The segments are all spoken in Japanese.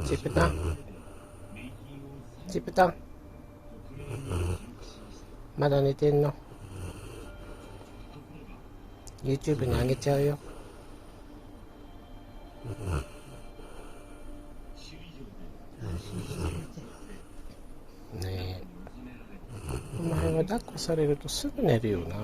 チップタン、チップタン、まだ寝てんの？ YouTube にあげちゃうよ。ねえ、お前は抱っこされるとすぐ寝るよな。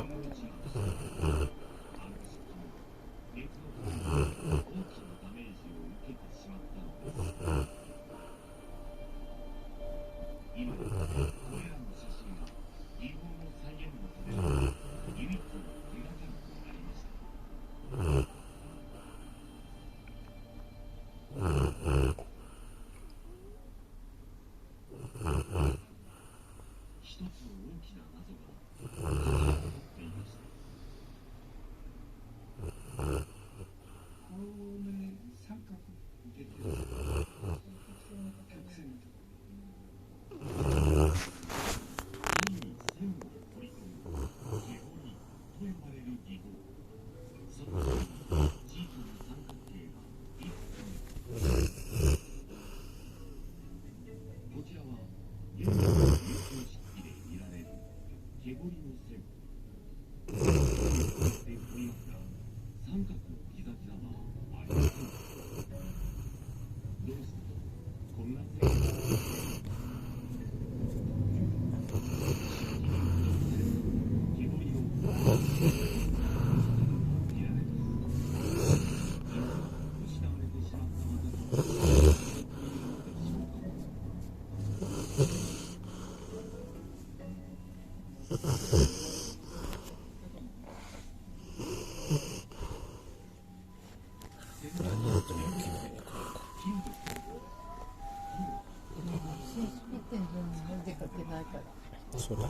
そうだね。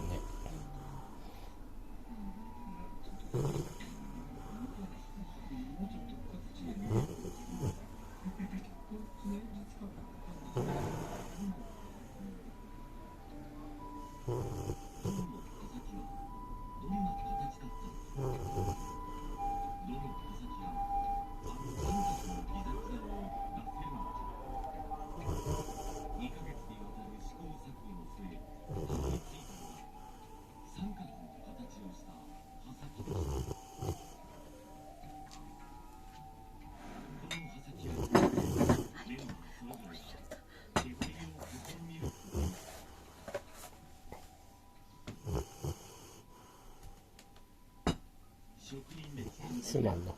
すまんの。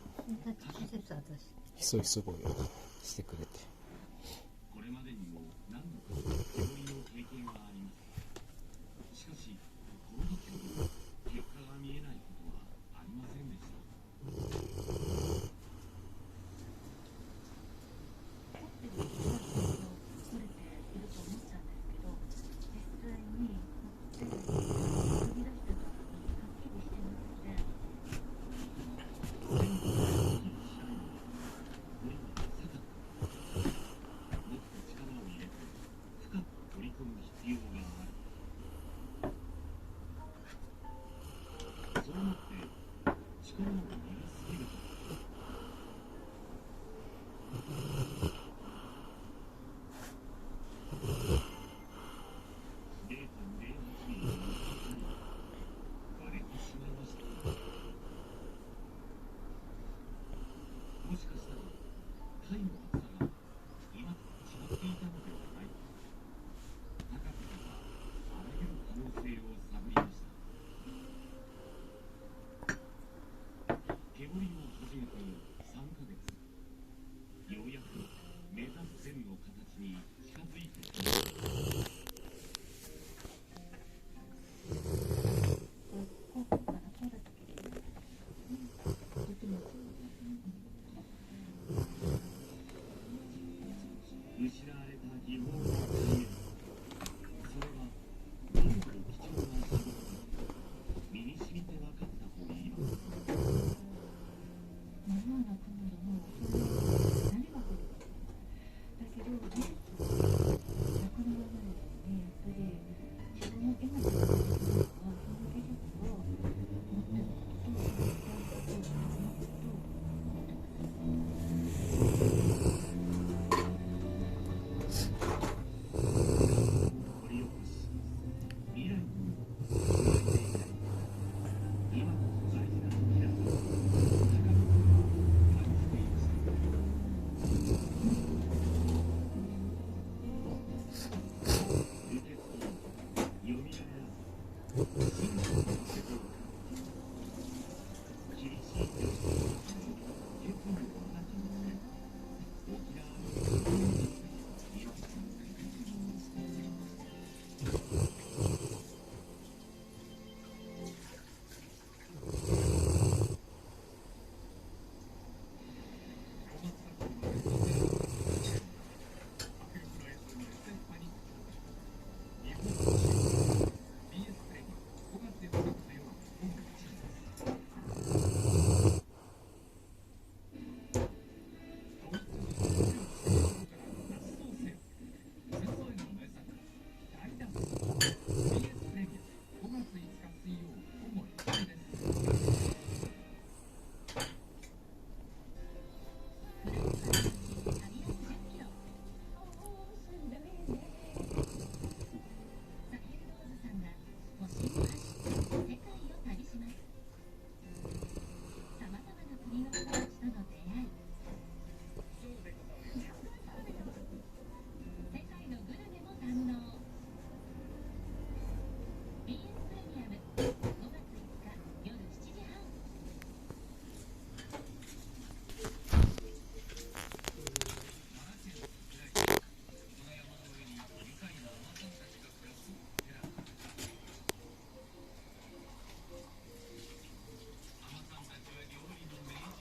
ひそひそ声をしてくれて。これまでにも何度か煙の経験はあります。しかし、この時ほど結果が見えないことはありませんでした。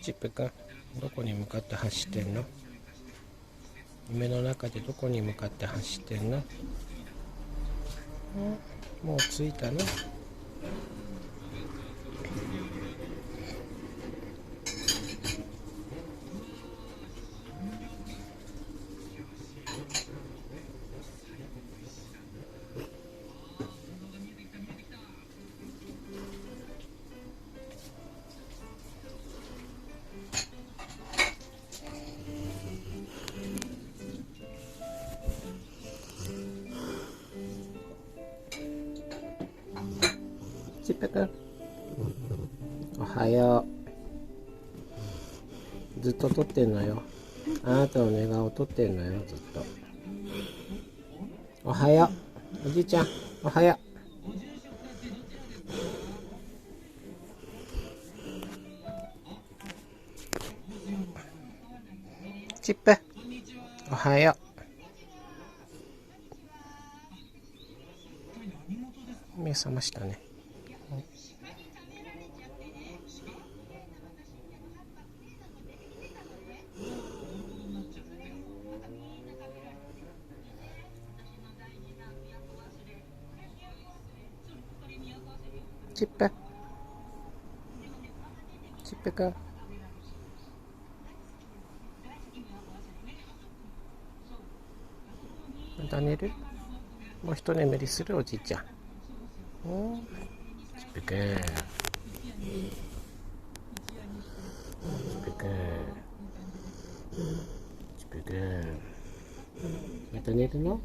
チップくん、どこに向かって走ってんの？夢の中でどこに向かって走ってんの？もう着いたの？チップくん、おはよう。ずっと撮ってんのよ。あなたの寝顔撮ってんのよ、ずっと。おはよう。おじいちゃん、おはよう。チップ、おはよう。目覚ましたね。チップ、チップくん。また寝る？もう一眠りする？おじいちゃん。チップくん。チップくん。チップくん。また寝るの？